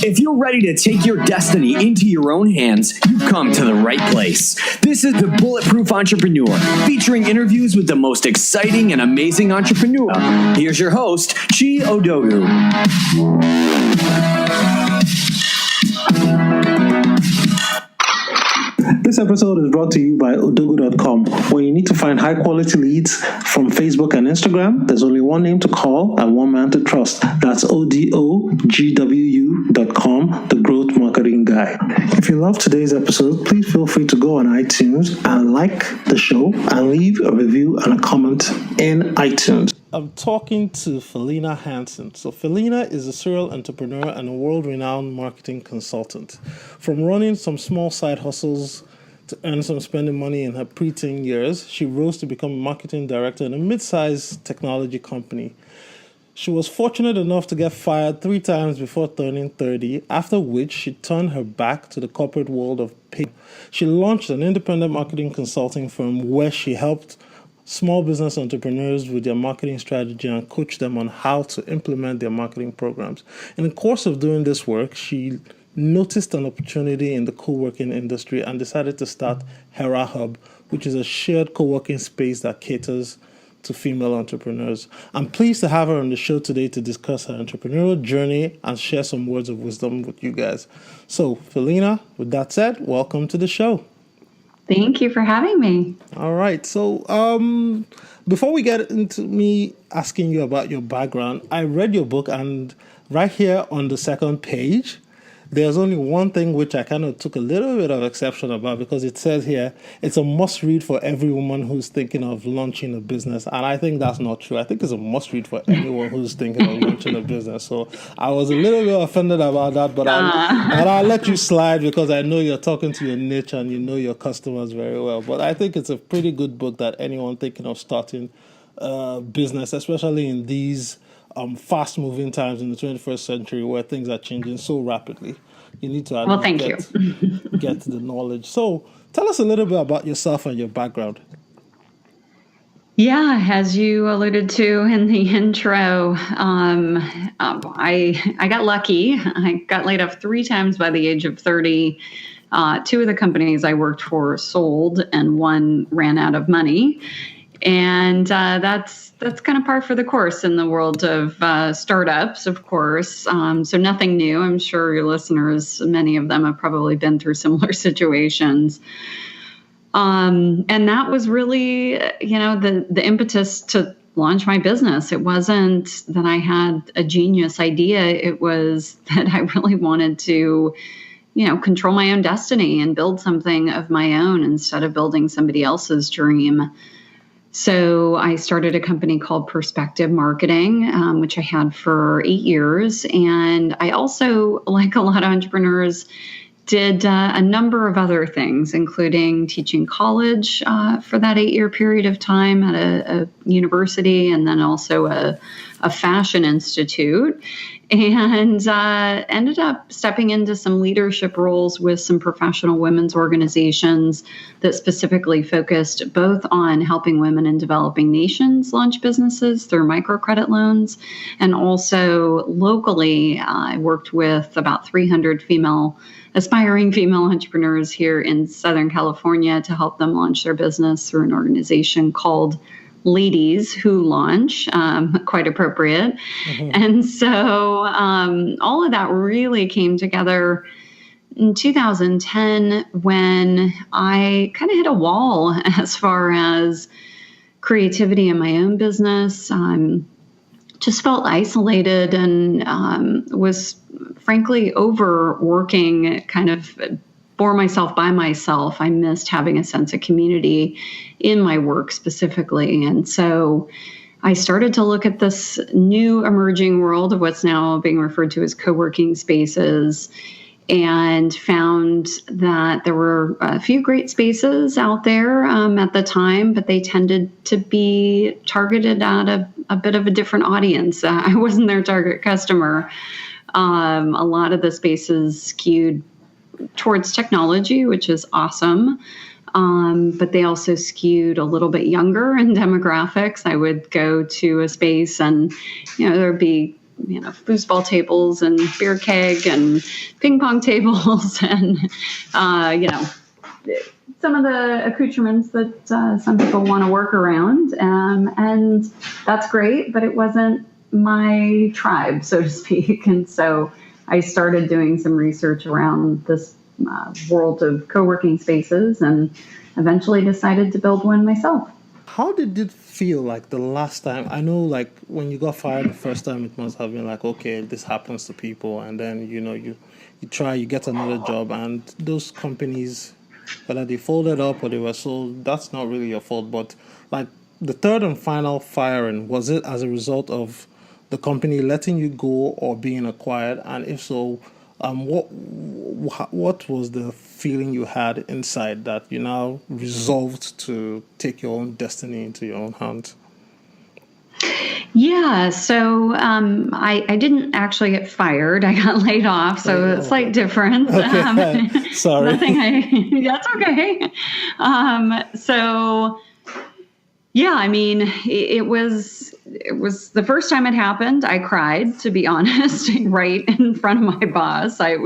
If you're ready to take your destiny into your own hands, you've come to the right place. This is the Bulletproof Entrepreneur, featuring interviews with the most exciting and amazing entrepreneur. Here's your host, Chi Odogu. This episode is brought to you by odogu.com. When you need to find high-quality leads from Facebook and Instagram, there's only one name to call and one man to trust. That's ODOGWU.com, the growth marketing guy. If you love today's episode, please feel free to go on iTunes and like the show and leave a review and a comment in iTunes. I'm talking to Felena Hanson. So Felena is a serial entrepreneur and a world-renowned marketing consultant. From running some small side hustles to earn some spending money in her preteen years, she rose to become a marketing director in a mid-sized technology company. She was fortunate enough to get fired 3 times before turning 30, after which she turned her back to the corporate world of pay. She launched an independent marketing consulting firm where she helped small business entrepreneurs with their marketing strategy and coach them on how to implement their marketing programs. In the course of doing this work, she noticed an opportunity in the co-working industry and decided to start Hera Hub, which is a shared co-working space that caters to female entrepreneurs. I'm pleased to have her on the show today to discuss her entrepreneurial journey and share some words of wisdom with you guys. So, Felena, with that said, welcome to the show. Thank you for having me. All right. So, before we get into me asking you about your background, I read your book, and right here on the second page, there's only one thing which I kind of took a little bit of exception about, because it says here, it's a must read for every woman who's thinking of launching a business. And I think that's not true. I think it's a must read for anyone who's thinking of launching a business. So I was a little bit offended about that, but I'll let you slide because I know you're talking to your niche and you know your customers very well. But I think it's a pretty good book that anyone thinking of starting a business, especially in these fast-moving times in the 21st century where things are changing so rapidly. You need to get the knowledge. So tell us a little bit about yourself and your background. Yeah, as you alluded to in the intro, I got lucky. I got laid off 3 times by the age of 30. 2 of the companies I worked for sold, and 1 ran out of money. And that's kind of par for the course in the world of startups, of course. So nothing new. I'm sure your listeners, many of them have probably been through similar situations. And that was really, the impetus to launch my business. It wasn't that I had a genius idea. It was that I really wanted to, control my own destiny and build something of my own instead of building somebody else's dream. So I started a company called Perspective Marketing, which I had for 8 years. And I also, like a lot of entrepreneurs, did a number of other things, including teaching college for that 8-year period of time at a university, and then also a fashion institute. And ended up stepping into some leadership roles with some professional women's organizations that specifically focused both on helping women in developing nations launch businesses through microcredit loans. And also locally, I worked with about 300 aspiring female entrepreneurs here in Southern California to help them launch their business through an organization called Ladies Who Launch, quite appropriate. Mm-hmm. And so all of that really came together in 2010 when I kind of hit a wall as far as creativity in my own business. Just felt isolated and was frankly overworking, kind of bore myself by myself. I missed having a sense of community in my work specifically. And so I started to look at this new emerging world of what's now being referred to as co-working spaces, and found that there were a few great spaces out there at the time, but they tended to be targeted at a bit of a different audience. I wasn't their target customer. A lot of the spaces skewed towards technology, which is awesome. But they also skewed a little bit younger in demographics. I would go to a space and, there'd be, foosball tables and beer keg and ping pong tables and, some of the accoutrements that some people want to work around. And that's great, but it wasn't my tribe, so to speak. And so I started doing some research around this world of co-working spaces and eventually decided to build one myself. How did it feel like the last time? I know, like, when you got fired the first time, it must have been like, okay, this happens to people. And then, you try, you get another job, and those companies, whether they folded up or they were sold, that's not really your fault. But, like, the third and final firing, was it as a result of the company letting you go or being acquired? And if so, what was the feeling you had inside that you now resolved to take your own destiny into your own hands? Yeah, so I didn't actually get fired. I got laid off, so a slight difference. Okay. Sorry. That's okay. So, yeah, I mean, it was the first time it happened. I cried, to be honest, right in front of my boss. I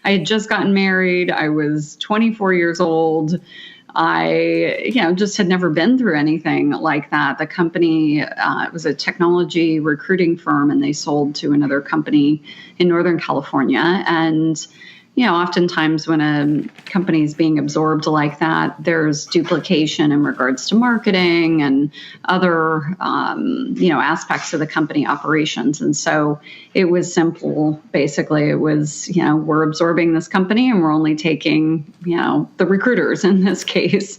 had just gotten married. I was 24 years old. I, just had never been through anything like that. The company, it was a technology recruiting firm, and they sold to another company in Northern California. And, oftentimes when a company is being absorbed like that, there's duplication in regards to marketing and other, aspects of the company operations. And so it was simple. Basically, it was, we're absorbing this company and we're only taking, the recruiters in this case.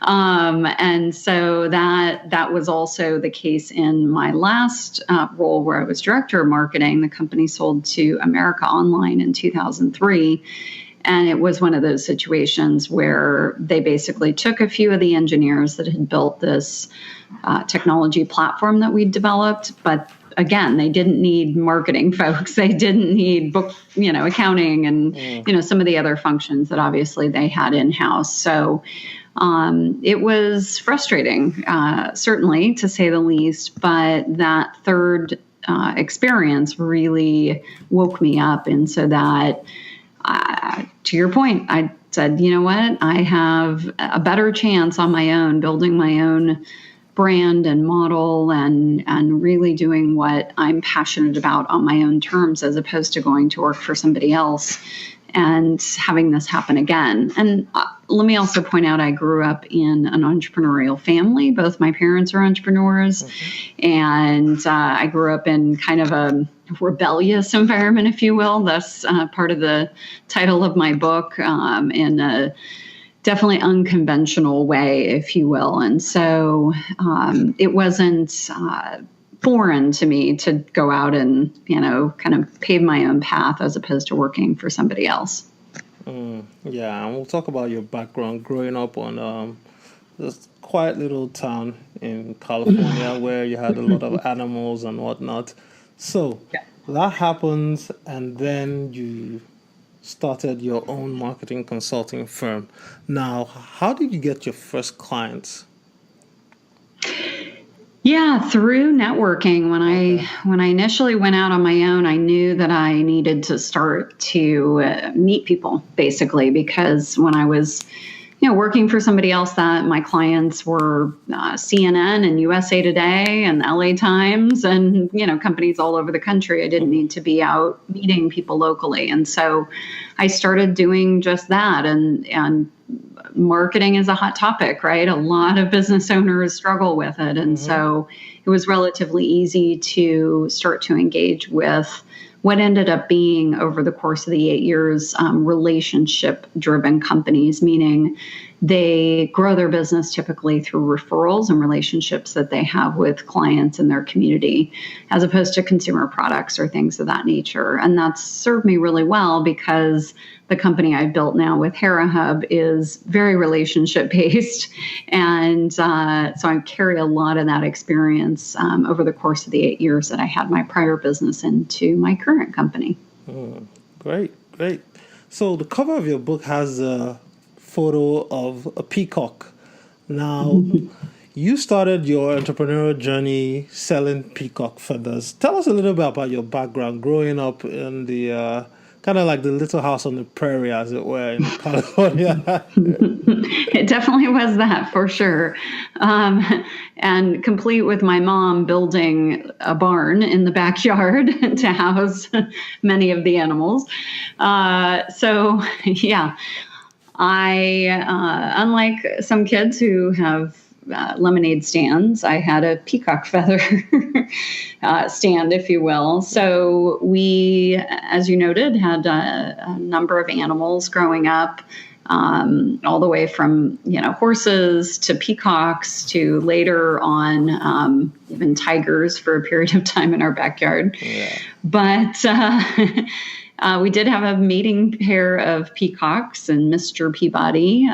And so that was also the case in my last role, where I was director of marketing. The company sold to America Online in 2003. And it was one of those situations where they basically took a few of the engineers that had built this technology platform that we'd developed. But again, they didn't need marketing folks. They didn't need book, accounting and, some of the other functions that obviously they had in-house. So it was frustrating, certainly, to say the least. But that third experience really woke me up. And so that, to your point, I said, you know what, I have a better chance on my own, building my own brand and model and really doing what I'm passionate about on my own terms, as opposed to going to work for somebody else and having this happen again. And let me also point out, I grew up in an entrepreneurial family. Both my parents are entrepreneurs. Mm-hmm. And I grew up in kind of a rebellious environment, if you will. That's part of the title of my book, in a definitely unconventional way, if you will. And so it wasn't foreign to me to go out and, kind of pave my own path as opposed to working for somebody else. Yeah, and we'll talk about your background growing up on this quiet little town in California where you had a lot of animals and whatnot. So that happens, and then you started your own marketing consulting firm. Now, how did you get your first clients? Yeah, through networking. When I initially went out on my own, I knew that I needed to start to meet people, basically, because when I was working for somebody else, that my clients were CNN and USA Today and LA Times and, companies all over the country. I didn't need to be out meeting people locally. And so I started doing just that. And marketing is a hot topic, right? A lot of business owners struggle with it. And so it was relatively easy to start to engage with what ended up being, over the course of the 8 years, relationship-driven companies, meaning they grow their business typically through referrals and relationships that they have with clients in their community, as opposed to consumer products or things of that nature. And that's served me really well, because the company I built now with Hera Hub is very relationship-based. And so I carry a lot of that experience over the course of the 8 years that I had my prior business into my current company. Great. So the cover of your book has photo of a peacock. Now, you started your entrepreneurial journey selling peacock feathers. Tell us a little bit about your background growing up in the kind of like the little house on the prairie, as it were, in California. It definitely was that, for sure. And complete with my mom building a barn in the backyard to house many of the animals. So, yeah, unlike some kids who have lemonade stands, I had a peacock feather stand, if you will. So we, as you noted, had a number of animals growing up, all the way from, horses to peacocks to later on, even tigers for a period of time in our backyard. Yeah. But we did have a mating pair of peacocks, and Mr. Peabody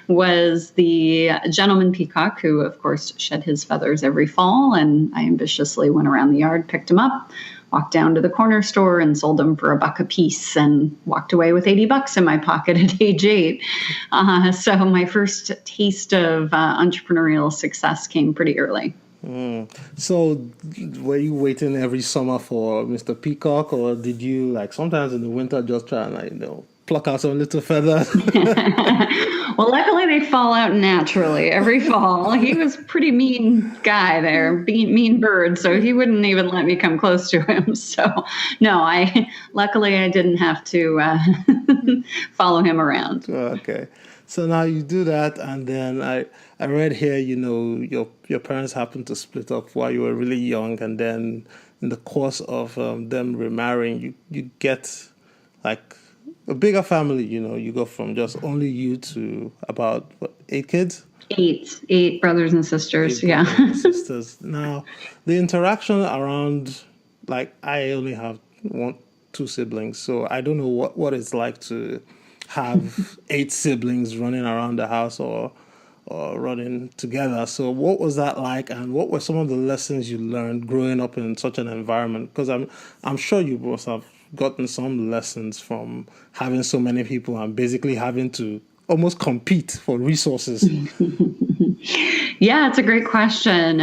was the gentleman peacock who, of course, shed his feathers every fall. And I ambitiously went around the yard, picked him up, walked down to the corner store and sold them for $1 a piece, and walked away with $80 in my pocket at age 8. So my first taste of entrepreneurial success came pretty early. So were you waiting every summer for Mr. Peacock, or did you, like, sometimes in the winter just try and, pluck out some little feathers? Well, luckily they fall out naturally every fall. He was a pretty mean guy there, mean bird, so he wouldn't even let me come close to him. So, no, luckily I didn't have to follow him around. Okay. So now you do that, and then I read here, your parents happened to split up while you were really young, and then in the course of them remarrying, you get like a bigger family. You go from just only you to about 8 kids. Eight brothers and sisters. Yeah. Brothers and sisters. Now, the interaction around, like, I only have 2 siblings, so I don't know what it's like to have 8 siblings running around the house or running together. So what was that like, and what were some of the lessons you learned growing up in such an environment? Because I'm sure you must have gotten some lessons from having so many people and basically having to almost compete for resources. Yeah, it's a great question.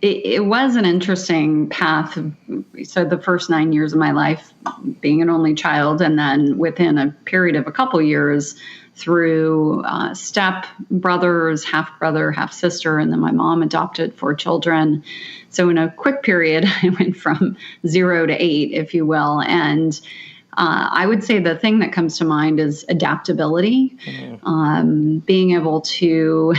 It was an interesting path. So the first 9 years of my life, being an only child, and then within a period of a couple years through step brothers, half brother, half sister, and then my mom adopted 4 children. So in a quick period, I went from 0 to 8, if you will. And I would say the thing that comes to mind is adaptability, being able to,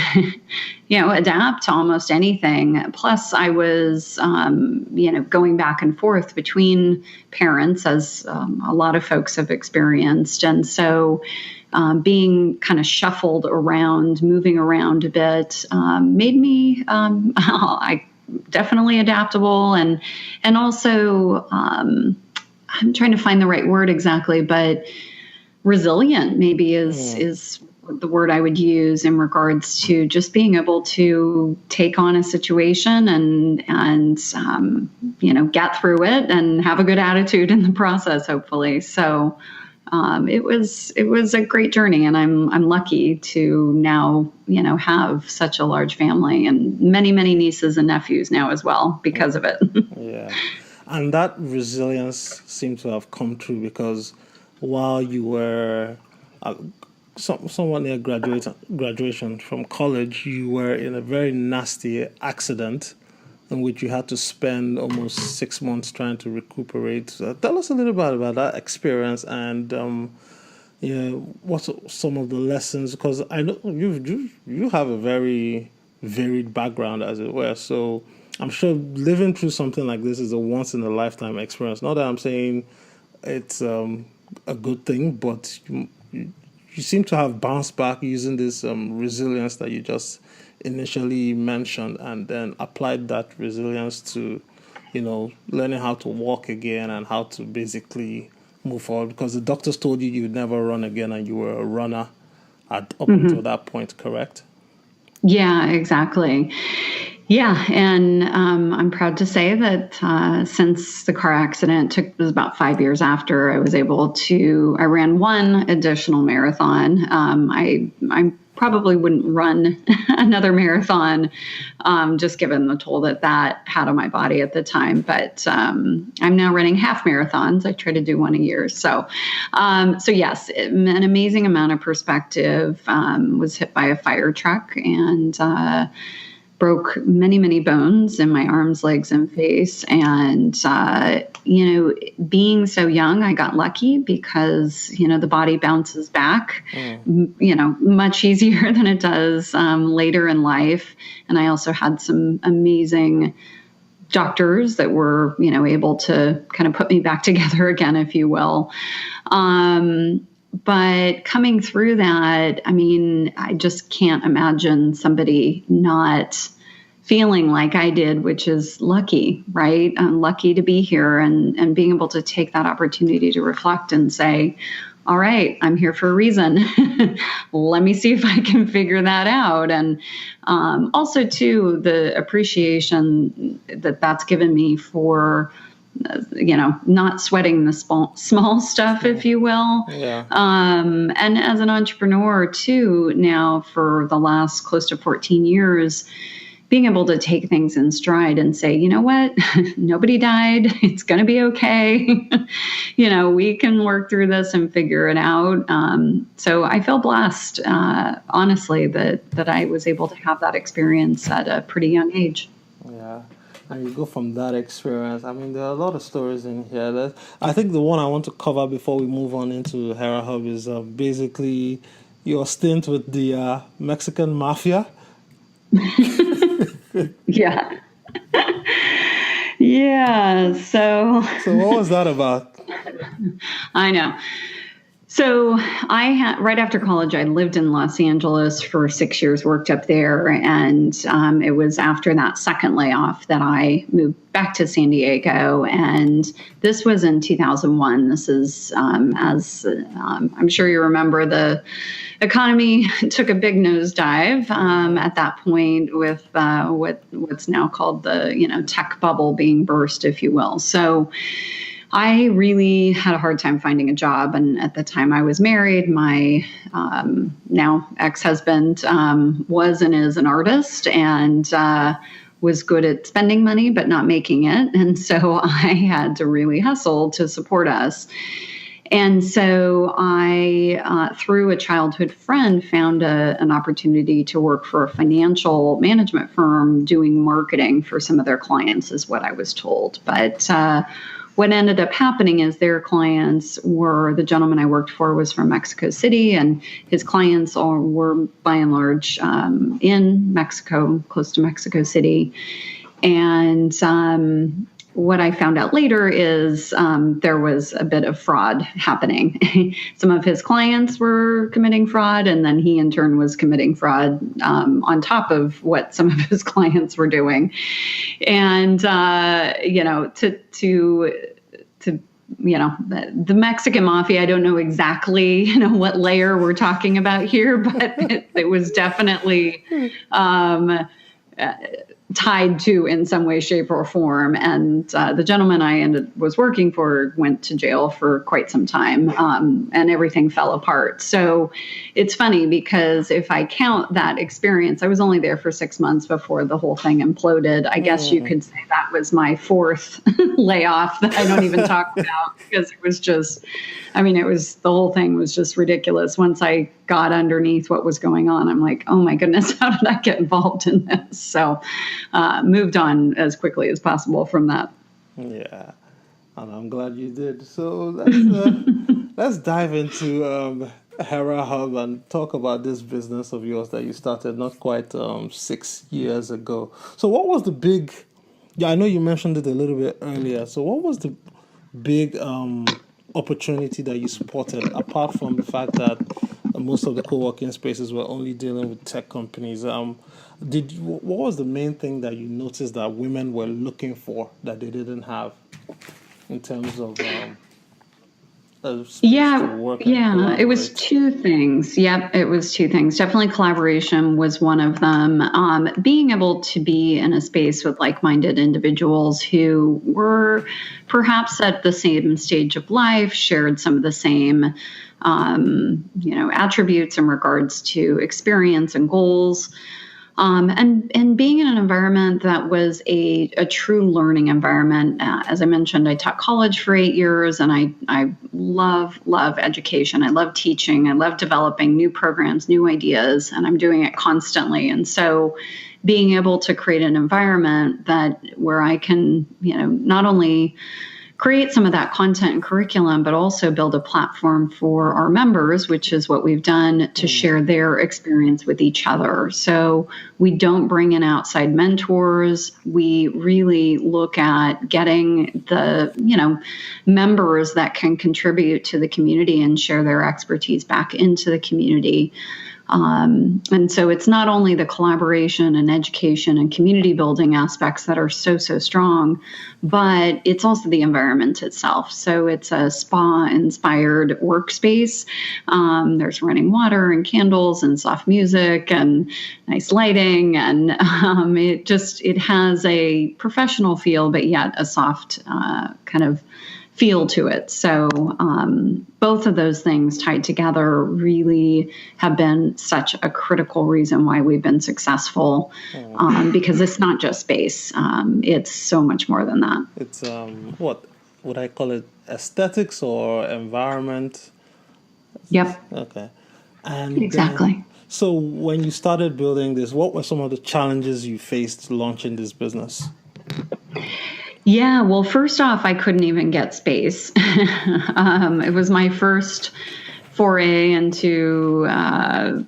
adapt to almost anything. Plus, I was, going back and forth between parents, as a lot of folks have experienced. And so being kind of shuffled around, moving around a bit, made me definitely adaptable, and also I'm trying to find the right word exactly, but resilient maybe is the word I would use in regards to just being able to take on a situation and get through it and have a good attitude in the process, hopefully. So it was a great journey, and I'm lucky to now have such a large family and many nieces and nephews now as well because of it. Yeah. And that resilience seemed to have come true because while you were somewhat near graduation from college, you were in a very nasty accident in which you had to spend almost 6 months trying to recuperate. Tell us a little bit about that experience and what's some of the lessons, because I know you have a very varied background, as it were. So I'm sure living through something like this is a once-in-a-lifetime experience. Not that I'm saying it's a good thing, but you seem to have bounced back using this resilience that you just initially mentioned, and then applied that resilience to, learning how to walk again and how to basically move forward. Because the doctors told you you'd never run again, and you were a runner up until that point, correct? Yeah, exactly. Yeah, and I'm proud to say that since the car accident it was about 5 years after, I was able to. I ran one additional marathon. I probably wouldn't run another marathon, just given the toll that had on my body at the time. But I'm now running half marathons. I try to do one a year. So yes, an amazing amount of perspective. Was hit by a fire truck and broke many, many bones in my arms, legs, and face. And, being so young, I got lucky because, the body bounces back, much easier than it does later in life. And I also had some amazing doctors that were, able to kind of put me back together again, if you will. But coming through that, I just can't imagine somebody not feeling like I did, which is lucky, right? I'm lucky to be here and being able to take that opportunity to reflect and say, all right, I'm here for a reason. Let me see if I can figure that out. And also, too, the appreciation that's given me for not sweating the small stuff, if you will. Yeah. And as an entrepreneur too, now for the last close to 14 years, being able to take things in stride and say, you know what, nobody died. It's going to be okay. We can work through this and figure it out. So I feel blessed, honestly, that I was able to have that experience at a pretty young age. Yeah. And you go from that experience. There are a lot of stories in here. I think the one I want to cover before we move on into HeraHub is basically your stint with the Mexican mafia. Yeah. Yeah. So what was that about? I know. So right after college, I lived in Los Angeles for 6 years, worked up there. And it was after that second layoff that I moved back to San Diego. And this was in 2001. This is, I'm sure you remember, the economy took a big nosedive at that point with what's now called the tech bubble being burst, if you will. So I really had a hard time finding a job. And at the time I was married, my now ex-husband was and is an artist and was good at spending money, but not making it. And so I had to really hustle to support us. And so I, through a childhood friend, found an opportunity to work for a financial management firm doing marketing for some of their clients, is what I was told. But what ended up happening is their clients were, the gentleman I worked for was from Mexico City, and his clients all were by and large in Mexico, close to Mexico City. And what I found out later is there was a bit of fraud happening. Some of his clients were committing fraud, and then he in turn was committing fraud on top of what some of his clients were doing. And the Mexican mafia, I don't know exactly what layer we're talking about here, but it was definitely tied to in some way, shape, or form. And the gentleman I was working for went to jail for quite some time, and everything fell apart. So it's funny because if I count that experience, I was only there for 6 months before the whole thing imploded. I guess you could say that was my fourth layoff that I don't even talk about, because it was just, the whole thing was just ridiculous. Once I got underneath what was going on, I'm like, oh my goodness, how did I get involved in this? So moved on as quickly as possible from that. Yeah, and I'm glad you did. So let's dive into Hera Hub and talk about this business of yours that you started not quite 6 years ago. So what was the big, I know you mentioned it a little bit earlier. So what was the big opportunity that you spotted, apart from the fact that most of the co-working spaces were only dealing with tech companies? What was the main thing that you noticed that women were looking for that they didn't have in terms of a space Yeah, to work and yeah, it was collaborate? two things. Yep, it was two things. Definitely collaboration was one of them. Being able to be in a space with like-minded individuals who were perhaps at the same stage of life, shared some of the same, attributes in regards to experience and goals. And being in an environment that was a true learning environment. As I mentioned, I taught college for 8 years, and I love education. I love teaching. I love developing new programs, new ideas, and I'm doing it constantly. And so, being able to create an environment where I can, not only create some of that content and curriculum, but also build a platform for our members, which is what we've done to share their experience with each other. So we don't bring in outside mentors. We really look at getting the, members that can contribute to the community and share their expertise back into the community. And so it's not only the collaboration and education and community building aspects that are so strong, but it's also the environment itself. So it's a spa-inspired workspace. There's running water and candles and soft music and nice lighting. And it has a professional feel, but yet a soft kind of feel to it. So both of those things tied together really have been such a critical reason why we've been successful, because it's not just space. It's so much more than that. It's what would I call it? Aesthetics or environment? Yep. Okay. And exactly. So when you started building this, what were some of the challenges you faced launching this business? Yeah, well, first off, I couldn't even get space. It was my first foray into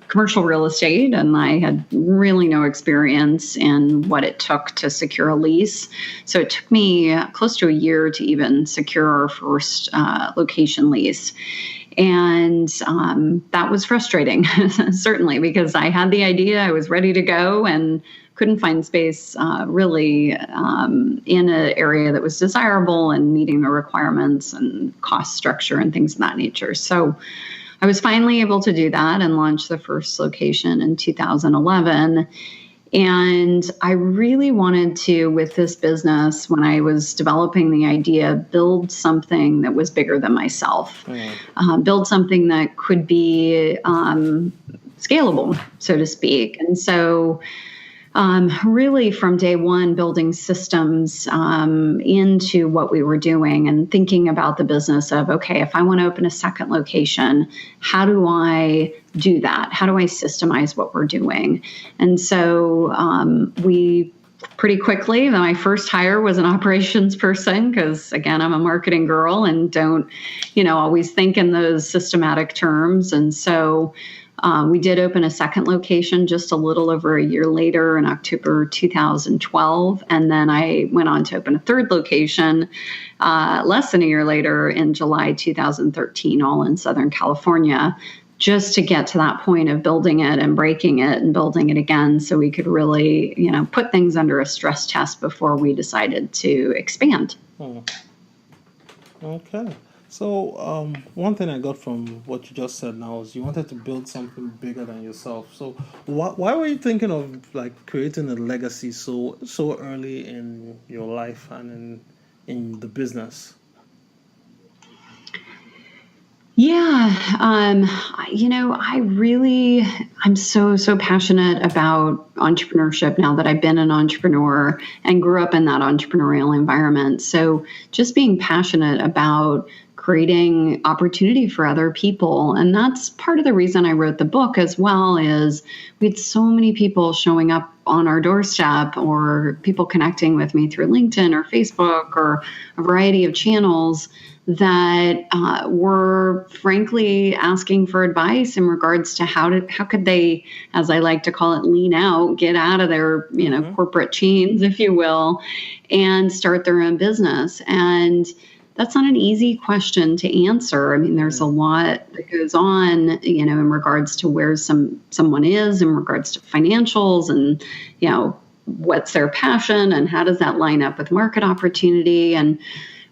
commercial real estate, and I had really no experience in what it took to secure a lease. So it took me close to a year to even secure our first location lease. And that was frustrating, certainly, because I had the idea, I was ready to go, and couldn't find space really in an area that was desirable and meeting the requirements and cost structure and things of that nature. So I was finally able to do that and launch the first location in 2011. And I really wanted to, with this business, when I was developing the idea, build something that was bigger than myself, build something that could be scalable, so to speak. And so really from day one, building systems into what we were doing and thinking about the business of, okay, if I want to open a second location, how do I do that? How do I systemize what we're doing? And so we pretty quickly, my first hire was an operations person because, again, I'm a marketing girl and don't, always think in those systematic terms. And so we did open a second location just a little over a year later in October 2012. And then I went on to open a third location less than a year later in July 2013, all in Southern California, just to get to that point of building it and breaking it and building it again so we could really, put things under a stress test before we decided to expand. Okay. So one thing I got from what you just said now is you wanted to build something bigger than yourself. So why were you thinking of creating a legacy so early in your life and in the business? Yeah, I'm so passionate about entrepreneurship now that I've been an entrepreneur and grew up in that entrepreneurial environment. So just being passionate about creating opportunity for other people. And that's part of the reason I wrote the book as well, is we had so many people showing up on our doorstep or people connecting with me through LinkedIn or Facebook or a variety of channels that were frankly asking for advice in regards to how could they, as I like to call it, lean out, get out of their corporate chains, if you will, and start their own business. And that's not an easy question to answer. I mean, there's a lot that goes on, in regards to where someone is, in regards to financials and, what's their passion and how does that line up with market opportunity. And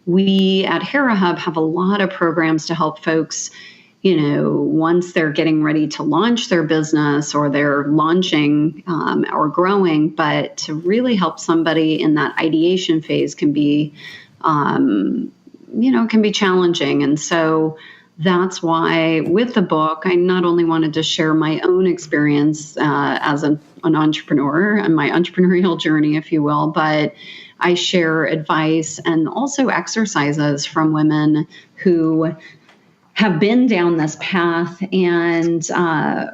we at Hera Hub have a lot of programs to help folks, once they're getting ready to launch their business or they're launching or growing, but to really help somebody in that ideation phase can be challenging. And so that's why with the book, I not only wanted to share my own experience as an entrepreneur and my entrepreneurial journey, if you will, but I share advice and also exercises from women who have been down this path and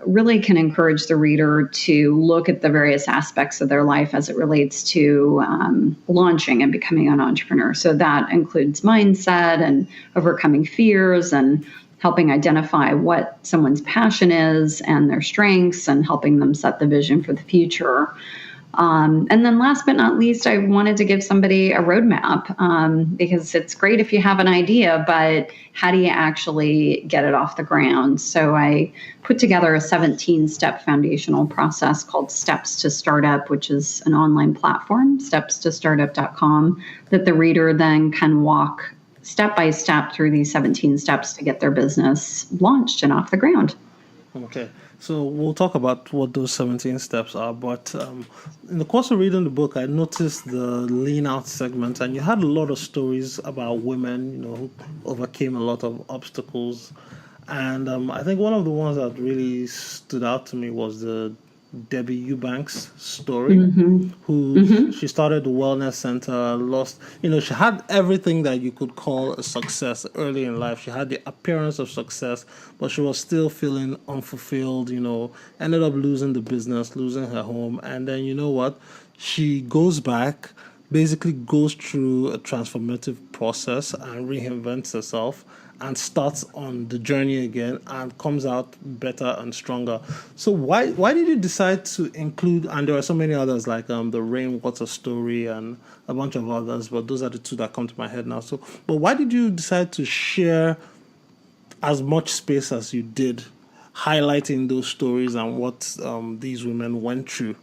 really can encourage the reader to look at the various aspects of their life as it relates to launching and becoming an entrepreneur. So that includes mindset and overcoming fears and helping identify what someone's passion is and their strengths and helping them set the vision for the future. And then last but not least, I wanted to give somebody a roadmap because it's great if you have an idea, but how do you actually get it off the ground? So I put together a 17-step foundational process called Steps to Startup, which is an online platform, stepstostartup.com, that the reader then can walk step by step through these 17 steps to get their business launched and off the ground. Okay. So we'll talk about what those 17 steps are, but in the course of reading the book, I noticed the lean out segment, and you had a lot of stories about women, who overcame a lot of obstacles. And I think one of the ones that really stood out to me was the Debbie Eubanks story, who she started the wellness center, lost, she had everything that you could call a success early in life. She had the appearance of success, but she was still feeling unfulfilled, ended up losing the business, losing her home. And then, you know what? She goes back, basically goes through a transformative process and reinvents herself and starts on the journey again and comes out better and stronger. So why did you decide to include, and there are so many others like the rainwater story and a bunch of others, but those are the two that come to my head now. So, but why did you decide to share as much space as you did, highlighting those stories and what these women went through?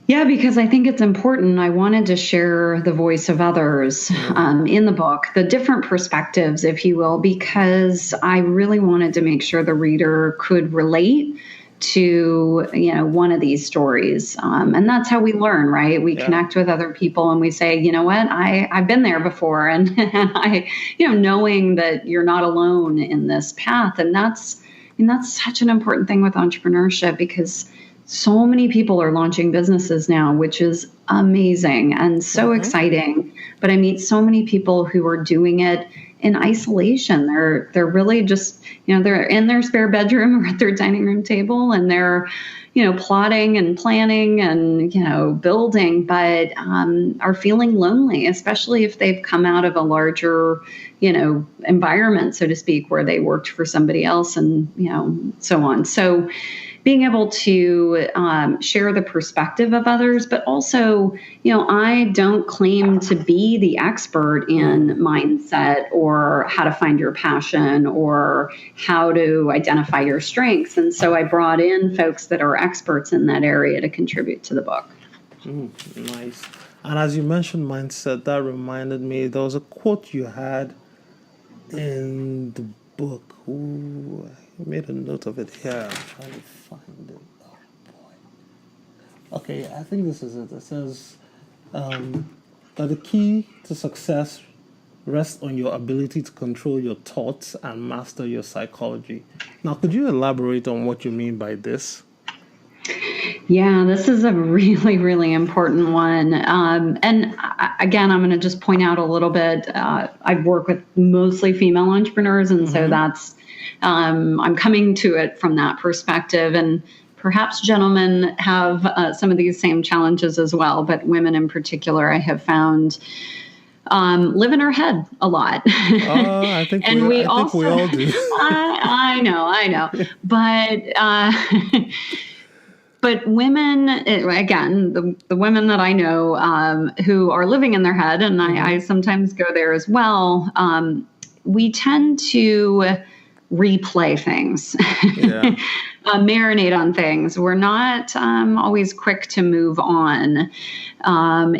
Yeah, because I think it's important. I wanted to share the voice of others in the book, the different perspectives, if you will, because I really wanted to make sure the reader could relate to, one of these stories. And that's how we learn, right? We connect with other people and we say, you know what, I've been there before. And I, knowing that you're not alone in this path. And that's such an important thing with entrepreneurship because so many people are launching businesses now, which is amazing and so exciting. But I meet so many people who are doing it in isolation. They're really just, they're in their spare bedroom or at their dining room table and they're, plotting and planning and, building, but are feeling lonely, especially if they've come out of a larger, environment, so to speak, where they worked for somebody else and, so on. So being able to share the perspective of others, but also, I don't claim to be the expert in mindset or how to find your passion or how to identify your strengths. And so I brought in folks that are experts in that area to contribute to the book. Nice. And as you mentioned mindset, that reminded me, there was a quote you had in the book. Ooh, I made a note of it here. I'm trying to find it. Oh, boy. Okay, I think this is it. It says that the key to success rests on your ability to control your thoughts and master your psychology. Now, could you elaborate on what you mean by this? Yeah, this is a really, really important one. And again, I'm going to just point out a little bit. I've worked with mostly female entrepreneurs, and so that's I'm coming to it from that perspective. And perhaps gentlemen have some of these same challenges as well, but women in particular, I have found live in our head a lot. I think we all do. I know. But women, again, the women that I know who are living in their head, and I sometimes go there as well, we tend to replay things. marinate on things. We're not always quick to move on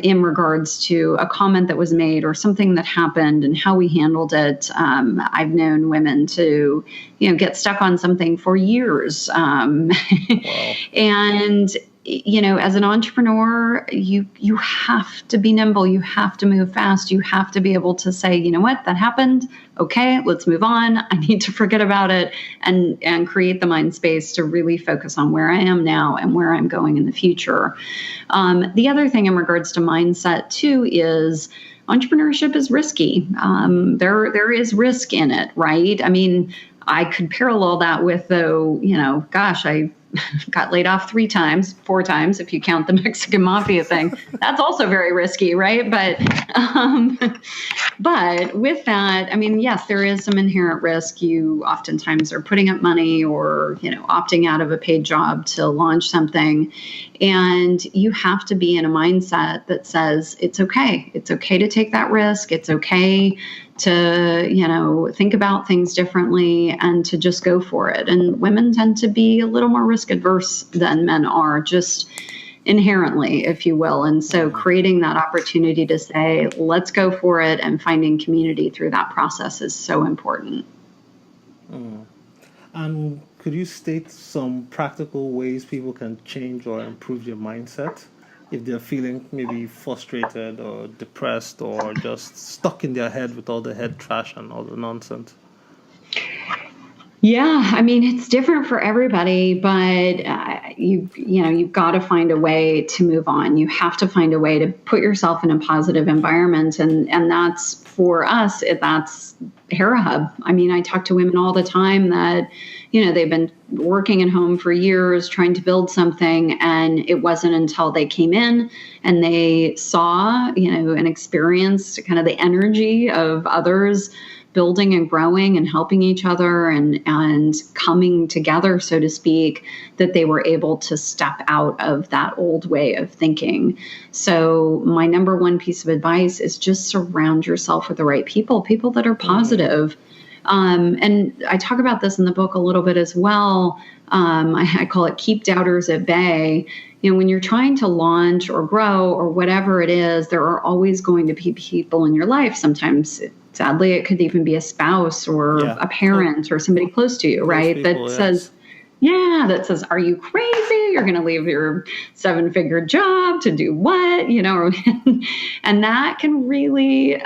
in regards to a comment that was made or something that happened and how we handled it. I've known women to, get stuck on something for years. Wow. And as an entrepreneur, you have to be nimble. You have to move fast. You have to be able to say, you know what, that happened. Okay, let's move on. I need to forget about it and create the mind space to really focus on where I am now and where I'm going in the future. The other thing in regards to mindset too is entrepreneurship is risky. There is risk in it, right? I mean, I could parallel that with though, I got laid off 4 times, if you count the Mexican mafia thing. That's also very risky, right? But with that, I mean, yes, there is some inherent risk. You oftentimes are putting up money or, opting out of a paid job to launch something. And you have to be in a mindset that says it's okay. It's okay to take that risk. It's okay to, think about things differently and to just go for it. And women tend to be a little more risk adverse than men are, just inherently, if you will. And so creating that opportunity to say, let's go for it, and finding community through that process is so important. And could you state some practical ways people can change or improve their mindset if they're feeling maybe frustrated or depressed or just stuck in their head with all the head trash and all the nonsense? Yeah, I mean, it's different for everybody, but you've got to find a way to move on. You have to find a way to put yourself in a positive environment, and that's for us. That's Hera Hub. I mean, I talk to women all the time that they've been working at home for years trying to build something, and it wasn't until they came in and they saw and experienced kind of the energy of others building and growing and helping each other and coming together, so to speak, that they were able to step out of that old way of thinking. So my number one piece of advice is just surround yourself with the right people that are positive. And I talk about this in the book a little bit as well. I call it keep doubters at bay. When you're trying to launch or grow or whatever it is, there are always going to be people in your life. Sometimes, sadly, it could even be a spouse or a parent or somebody close to you, right? People, that says, are you crazy? You're going to leave your 7-figure job to do what? And that can really,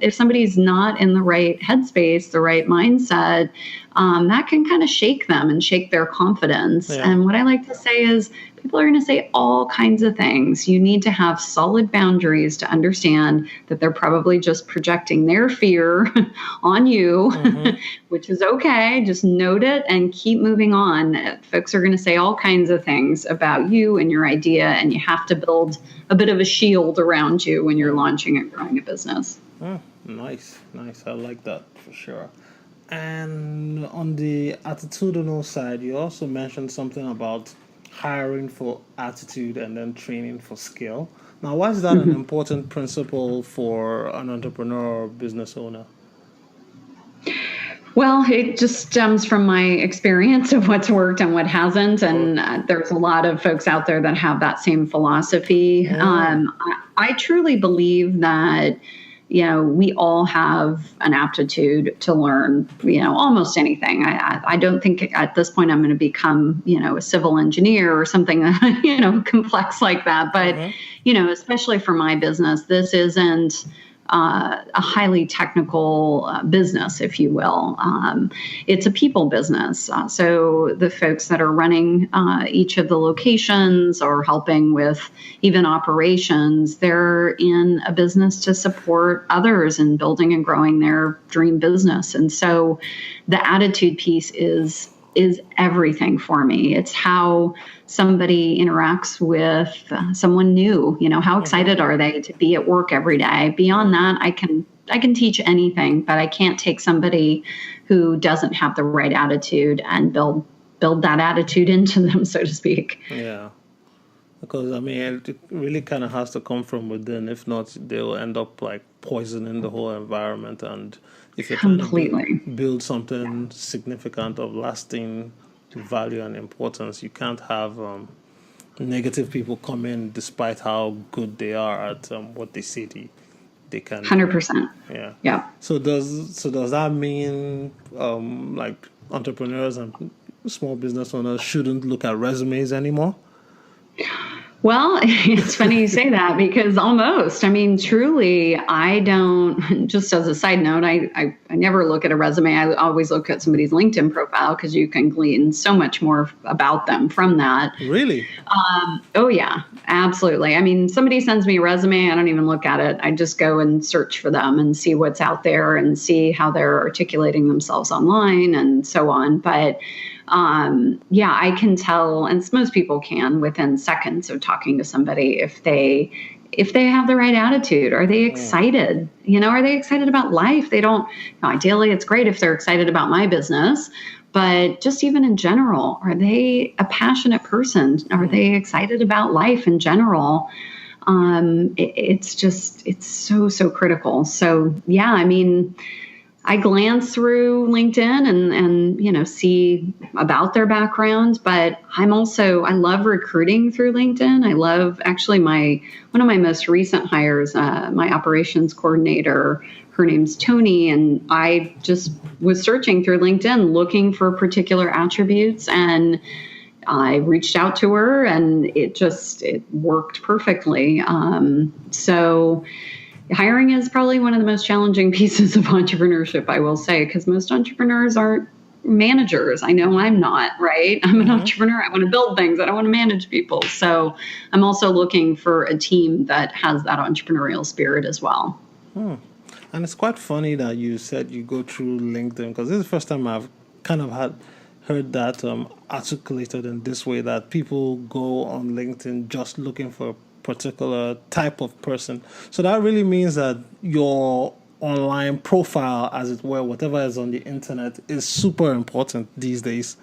if somebody's not in the right headspace, the right mindset, that can kind of shake them and shake their confidence. Yeah. And what I like to say is, people are going to say all kinds of things. You need to have solid boundaries to understand that they're probably just projecting their fear on you, which is okay. Just note it and keep moving on. Folks are going to say all kinds of things about you and your idea, and you have to build a bit of a shield around you when you're launching and growing a business. Nice. I like that for sure. And on the attitudinal side, you also mentioned something about hiring for attitude and then training for skill. Now, why is that an important principle for an entrepreneur or business owner? Well, it just stems from my experience of what's worked and what hasn't. And there's a lot of folks out there that have that same philosophy. I truly believe that we all have an aptitude to learn, almost anything. I don't think at this point I'm going to become, a civil engineer or something, complex like that. But, especially for my business, this isn't a highly technical business, if you will. It's a people business. So the folks that are running each of the locations or helping with even operations, they're in a business to support others in building and growing their dream business. And so the attitude piece is everything for me. It's how somebody interacts with someone new. How excited are they to be at work every day? Beyond that, I can teach anything, but I can't take somebody who doesn't have the right attitude and build that attitude into them, so to speak. Yeah. Because, it really kind of has to come from within. If not, they'll end up poisoning the whole environment. And if you're trying to build something significant of lasting value and importance. You can't have negative people come in despite how good they are at what they say they can. 100%. Yeah. Yeah. So does that mean like entrepreneurs and small business owners shouldn't look at resumes anymore? Well, it's funny you say that because almost, I mean, truly, I don't, just as a side note, I never look at a resume. I always look at somebody's LinkedIn profile because you can glean so much more about them from that. Really? Oh, yeah, absolutely. I mean, somebody sends me a resume, I don't even look at it. I just go and search for them and see what's out there and see how they're articulating themselves online and so on. But yeah, I can tell, and most people can within seconds of talking to somebody if they have the right attitude. Are they excited? Are they excited about life? They don't, ideally it's great if they're excited about my business, but just even in general, are they a passionate person? Are they excited about life in general? It's so critical. So yeah, I mean, I glance through LinkedIn and see about their background, but I love recruiting through LinkedIn. I love actually one of my most recent hires, my operations coordinator, her name's Tony, and I just was searching through LinkedIn looking for particular attributes, and I reached out to her and it worked perfectly. So hiring is probably one of the most challenging pieces of entrepreneurship, I will say, because most entrepreneurs aren't managers. I know I'm not, right? I'm an entrepreneur. I want to build things. I don't want to manage people. So I'm also looking for a team that has that entrepreneurial spirit as well. And it's quite funny that you said you go through LinkedIn, because this is the first time I've kind of heard that articulated in this way, that people go on LinkedIn just looking for a particular type of person. So that really means that your online profile, as it were, whatever is on the internet, is super important these days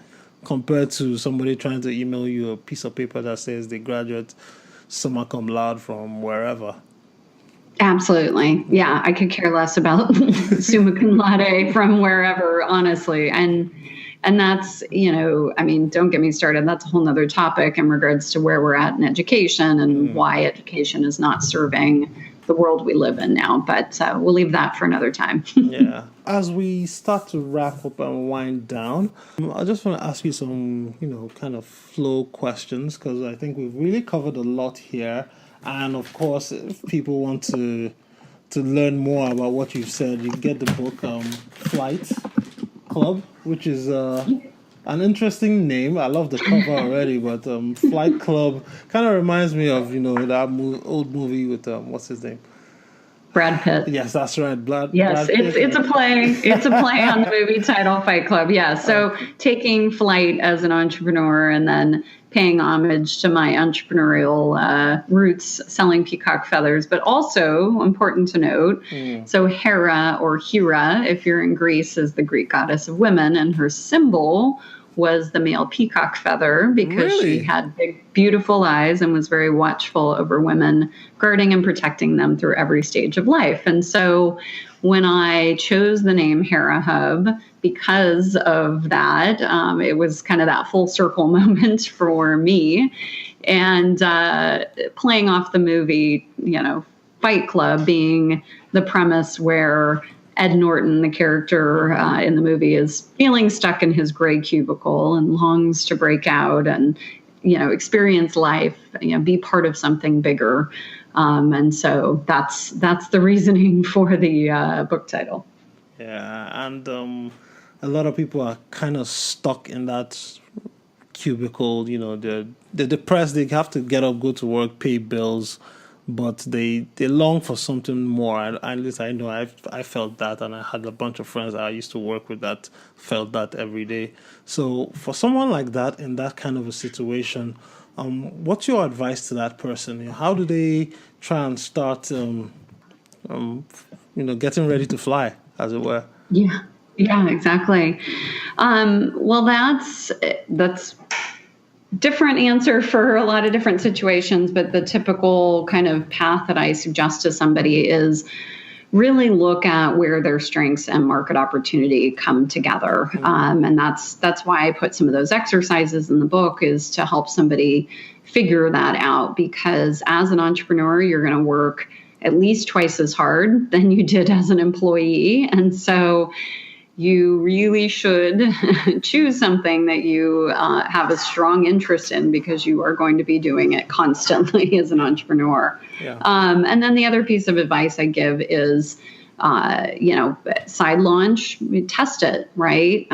compared to somebody trying to email you a piece of paper that says they graduate summa cum laude from wherever. Absolutely. Yeah, I could care less about summa cum laude from wherever, honestly. And that's, I mean, don't get me started. That's a whole nother topic in regards to where we're at in education and why education is not serving the world we live in now. But we'll leave that for another time. Yeah. As we start to wrap up and wind down, I just want to ask you some, kind of flow questions, because I think we've really covered a lot here. And of course, if people want to learn more about what you've said, you get the book, Flight Club, which is an interesting name. I love the cover already, but Flight Club kind of reminds me of that old movie with what's his name, Brad Pitt. Yes, that's right. Brad Pitt. It's a play. It's a play on the movie title Fight Club. Yeah. So taking flight as an entrepreneur and then paying homage to my entrepreneurial roots, selling peacock feathers, but also important to note. So Hera, or Hera, if you're in Greece, is the Greek goddess of women, and her symbol was the male peacock feather because she had big, beautiful eyes and was very watchful over women, guarding and protecting them through every stage of life. And so when I chose the name Hera Hub, because of that, it was kind of that full circle moment for me. And playing off the movie, Fight Club being the premise where Ed Norton, the character in the movie, is feeling stuck in his gray cubicle and longs to break out and, experience life, be part of something bigger. And so that's the reasoning for the book title. Yeah, and a lot of people are kind of stuck in that cubicle. They're depressed. They have to get up, go to work, pay bills, but they long for something more. At least I know I felt that, and I had a bunch of friends I used to work with that felt that every day. So for someone like that, in that kind of a situation, what's your advice to that person? How do they try and start, getting ready to fly, as it were? Yeah, exactly. Well, that's different answer for a lot of different situations, but the typical kind of path that I suggest to somebody is really look at where their strengths and market opportunity come together. And that's why I put some of those exercises in the book, is to help somebody figure that out, because as an entrepreneur, you're going to work at least twice as hard than you did as an employee. And so you really should choose something that you have a strong interest in, because you are going to be doing it constantly as an entrepreneur. Yeah. And then the other piece of advice I give is, side launch, test it, right?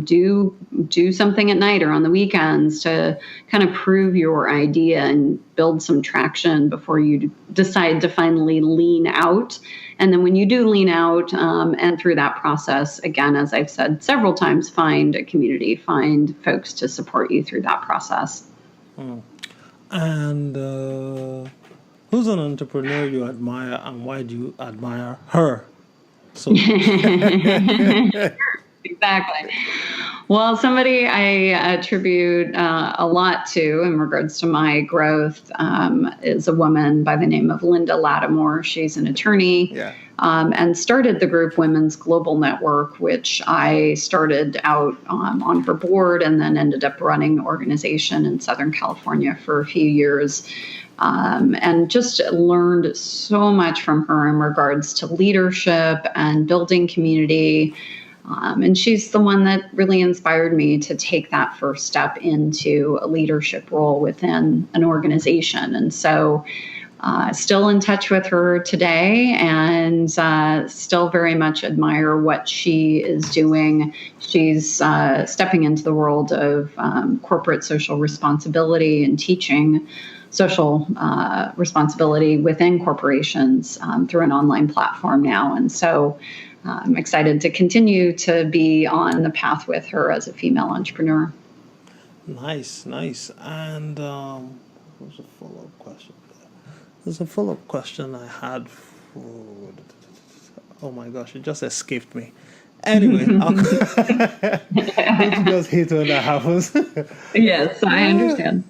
Do something at night or on the weekends to kind of prove your idea and build some traction before you decide to finally lean out. And then when you do lean out, and through that process, again, as I've said several times, find a community, find folks to support you through that process. And who's an entrepreneur you admire, and why do you admire her? So Exactly. Well, somebody I attribute a lot to in regards to my growth is a woman by the name of Linda Lattimore. She's an attorney, and started the group Women's Global Network, which I started out on her board, and then ended up running the organization in Southern California for a few years. And just learned so much from her in regards to leadership and building community. And she's the one that really inspired me to take that first step into a leadership role within an organization. And so still in touch with her today, and still very much admire what she is doing. She's stepping into the world of corporate social responsibility and teaching social responsibility within corporations through an online platform now. And so I'm excited to continue to be on the path with her as a female entrepreneur. Nice. And what's a follow-up question? There's a follow-up question I had. Oh my gosh, it just escaped me. Anyway, I just hate when that happens. Yes, I understand.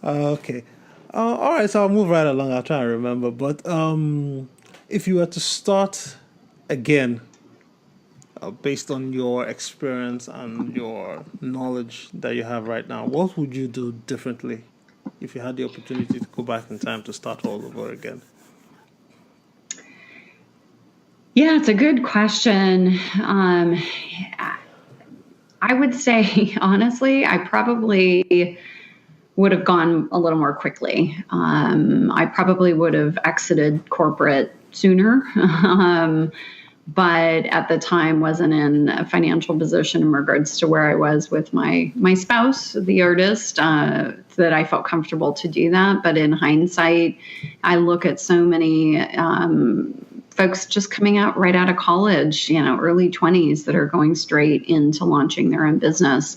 Okay. All right, so I'll move right along. I'll try and remember. But if you were to start again, based on your experience and your knowledge that you have right now, what would you do differently if you had the opportunity to go back in time to start all over again? Yeah, it's a good question. I would say, honestly, I probably would have gone a little more quickly. I probably would have exited corporate sooner, but at the time wasn't in a financial position in regards to where I was with my spouse, the artist, that I felt comfortable to do that. But in hindsight, I look at so many folks just coming out right out of college, early 20s, that are going straight into launching their own business.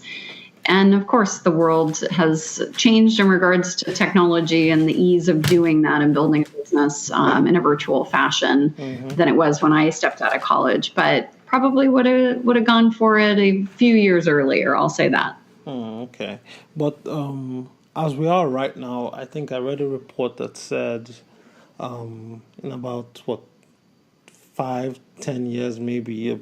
And of course, the world has changed in regards to technology and the ease of doing that and building a business in a virtual fashion than it was when I stepped out of college. But probably would have gone for it a few years earlier. I'll say that. Okay. But as we are right now, I think I read a report that said in about 5-10 years, maybe a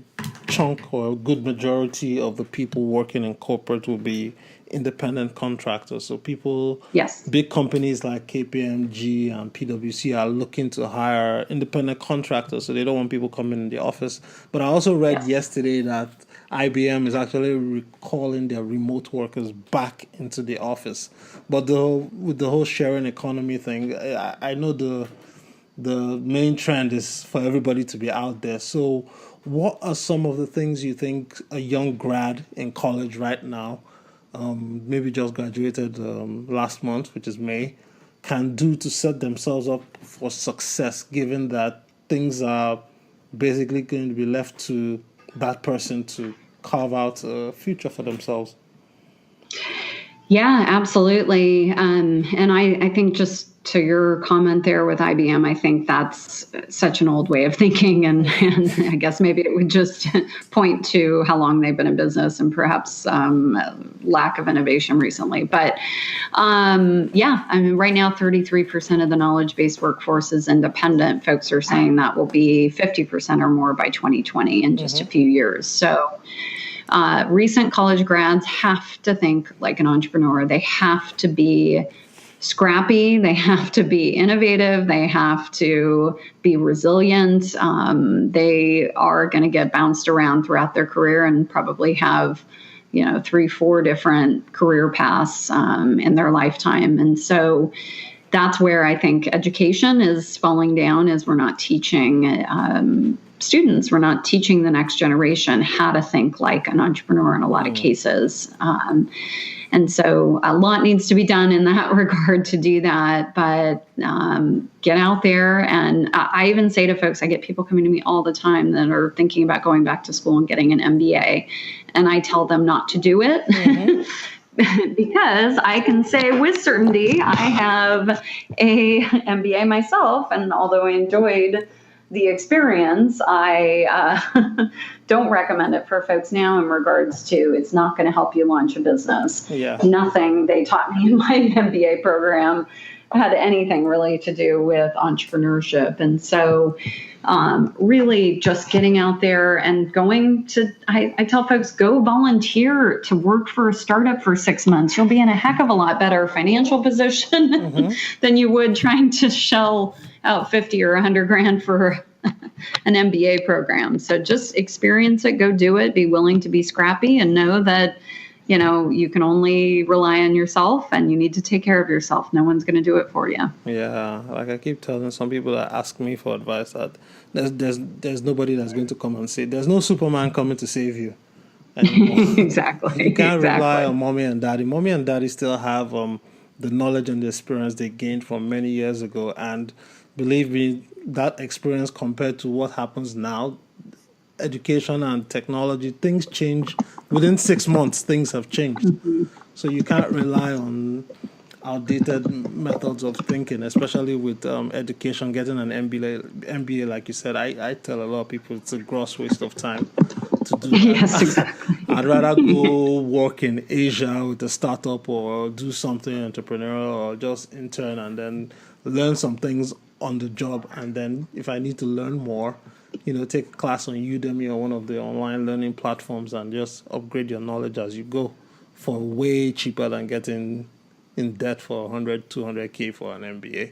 chunk or a good majority of the people working in corporate will be independent contractors. So people, yes, big companies like KPMG and PwC are looking to hire independent contractors, so they don't want people coming in the office. But I also read yesterday that IBM is actually recalling their remote workers back into the office. But with the whole sharing economy thing, I know the main trend is for everybody to be out there. So what are some of the things you think a young grad in college right now, maybe just graduated last month, which is May, can do to set themselves up for success, given that things are basically going to be left to that person to carve out a future for themselves? Yeah, absolutely. And I think just to your comment there with IBM, I think that's such an old way of thinking. And I guess maybe it would just point to how long they've been in business and perhaps lack of innovation recently. But yeah, I mean, right now, 33% of the knowledge-based workforce is independent. Folks are saying that will be 50% or more by 2020 in just a few years. So recent college grads have to think like an entrepreneur. They have to be scrappy. They have to be innovative. They have to be resilient. They are going to get bounced around throughout their career and probably have, 3-4 different career paths in their lifetime. And so that's where I think education is falling down, is we're not teaching students, we're not teaching the next generation how to think like an entrepreneur in a lot of cases. And so a lot needs to be done in that regard to do that. But get out there. And I even say to folks, I get people coming to me all the time that are thinking about going back to school and getting an MBA. And I tell them not to do it. Because I can say with certainty, I have a MBA myself. And although I enjoyed the experience, I don't recommend it for folks now in regards to it's not going to help you launch a business. Yeah. Nothing they taught me in my MBA program had anything really to do with entrepreneurship. And so really just getting out there and going to, I tell folks, go volunteer to work for a startup for 6 months. You'll be in a heck of a lot better financial position than you would trying to shell out 50 or 100 grand for an MBA program. So just experience it, go do it, be willing to be scrappy, and know that, you can only rely on yourself and you need to take care of yourself. No one's going to do it for you. Yeah, like I keep telling some people that ask me for advice that there's nobody that's going to come and say, there's no Superman coming to save you. Exactly. You can't rely on mommy and daddy. Mommy and daddy still have the knowledge and the experience they gained from many years ago. And believe me, that experience compared to what happens now, education and technology, things change. Within 6 months, things have changed. So you can't rely on outdated methods of thinking, especially with education, getting an MBA, like you said. I tell a lot of people it's a gross waste of time to do that. Yes, exactly. I'd rather go work in Asia with a startup or do something entrepreneurial or just intern and then learn some things on the job. And then if I need to learn more, take a class on Udemy or one of the online learning platforms and just upgrade your knowledge as you go for way cheaper than getting in debt for 100, 200K for an MBA.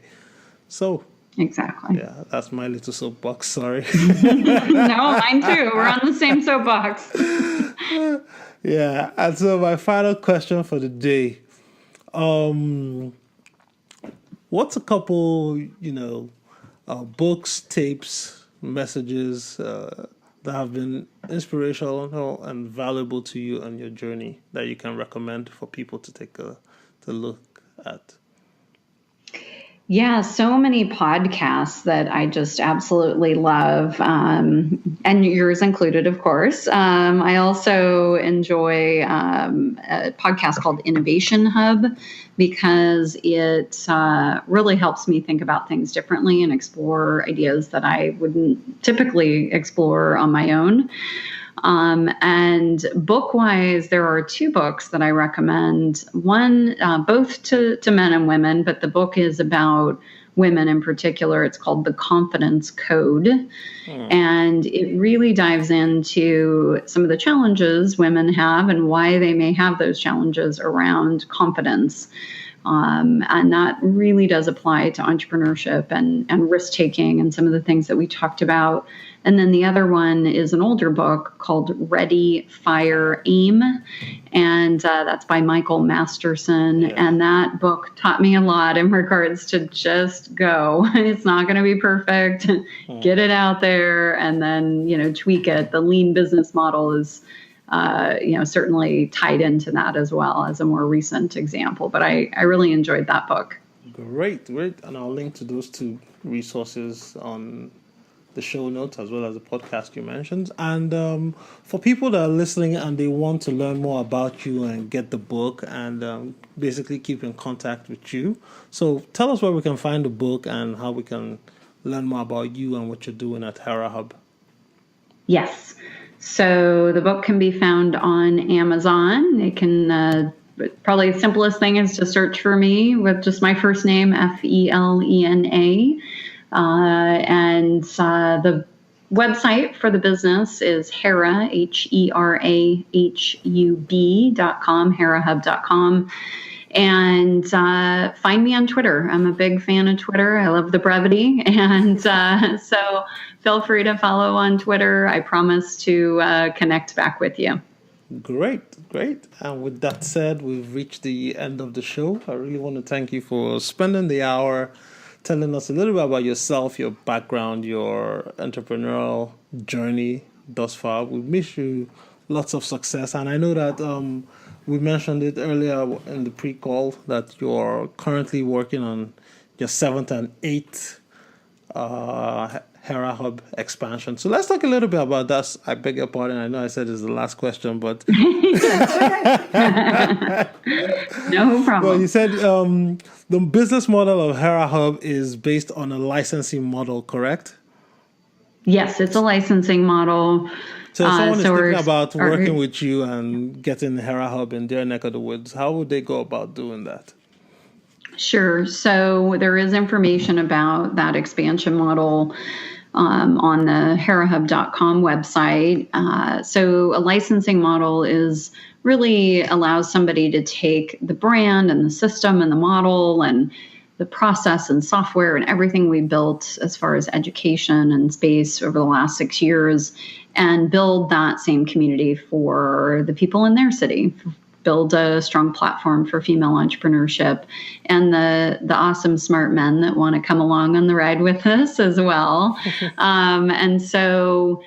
So, exactly. Yeah, that's my little soapbox. Sorry. No, mine too. We're on the same soapbox. Yeah. And so my final question for the day, what's a couple, books, tapes, messages that have been inspirational and valuable to you on your journey that you can recommend for people to take a look at? Yeah, so many podcasts that I just absolutely love, and yours included, of course. I also enjoy a podcast called Innovation Hub because it really helps me think about things differently and explore ideas that I wouldn't typically explore on my own. And book-wise, there are 2 books that I recommend. One, both to men and women, but the book is about women in particular. It's called The Confidence Code. And it really dives into some of the challenges women have and why they may have those challenges around confidence. And that really does apply to entrepreneurship and risk-taking and some of the things that we talked about. And then the other one is an older book called Ready, Fire, Aim. And that's by Michael Masterson. Yeah. And that book taught me a lot in regards to just go. It's not going to be perfect. Get it out there and then, tweak it. The lean business model is certainly tied into that as well as a more recent example. But I really enjoyed that book. Great. And I'll link to those 2 resources on the show notes as well as the podcast you mentioned. And for people that are listening and they want to learn more about you and get the book and basically keep in contact with you, so tell us where we can find the book and how we can learn more about you and what you're doing at Hera Hub. Yes. So the book can be found on Amazon. It can probably the simplest thing is to search for me with just my first name, Felena. And the website for the business is Hera, HeraHub.com, HeraHub.com. And find me on Twitter. I'm a big fan of Twitter. I love the brevity. And so feel free to follow on Twitter. I promise to connect back with you. Great. And with that said, we've reached the end of the show. I really want to thank you for spending the hour telling us a little bit about yourself, your background, your entrepreneurial journey thus far. We wish you lots of success. And I know that we mentioned it earlier in the pre-call that you're currently working on your 7th and 8th Hera Hub expansion. So let's talk a little bit about that. I beg your pardon. I know I said it's the last question, but no problem. Well, you said the business model of Hera Hub is based on a licensing model, correct? Yes, it's a licensing model. So if someone is thinking about working with you and getting Hera Hub in their neck of the woods, how would they go about doing that? Sure. So there is information about that expansion model on the HeraHub.com website. So a licensing model is really allows somebody to take the brand and the system and the model and the process and software and everything we built as far as education and space over the last 6 years and build that same community for the people in their city, build a strong platform for female entrepreneurship and the awesome smart men that want to come along on the ride with us as well. And so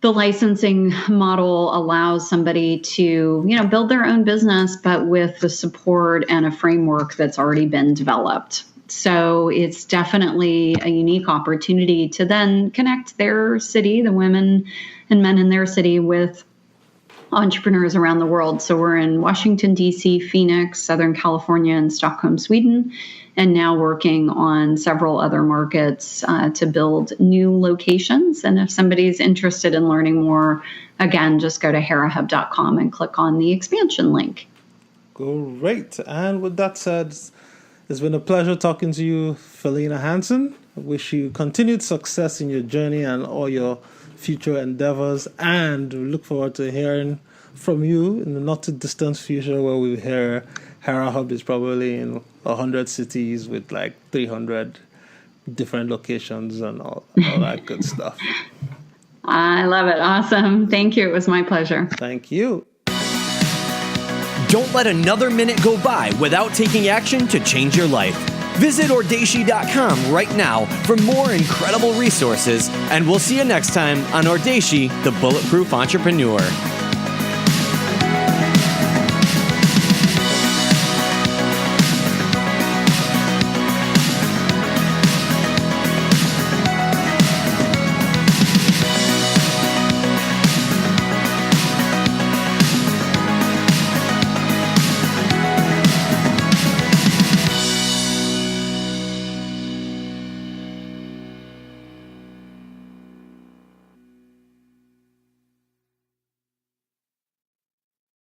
the licensing model allows somebody to, build their own business, but with the support and a framework that's already been developed. So it's definitely a unique opportunity to then connect their city, the women and men in their city, with entrepreneurs around the world. So we're in Washington, D.C., Phoenix, Southern California, and Stockholm, Sweden, and now working on several other markets to build new locations. And if somebody's interested in learning more, again, just go to HeraHub.com and click on the expansion link. Great. And with that said, it's been a pleasure talking to you, Felena Hanson. I wish you continued success in your journey and all your future endeavors, and we look forward to hearing from you in the not too distant future where we hear Hera Hub is probably in 100 cities with like 300 different locations and all that good stuff. I love it. Awesome. Thank you. It was my pleasure. Thank you. Don't let another minute go by without taking action to change your life. Visit Audacy.com right now for more incredible resources, and we'll see you next time on Audacy, the Bulletproof Entrepreneur.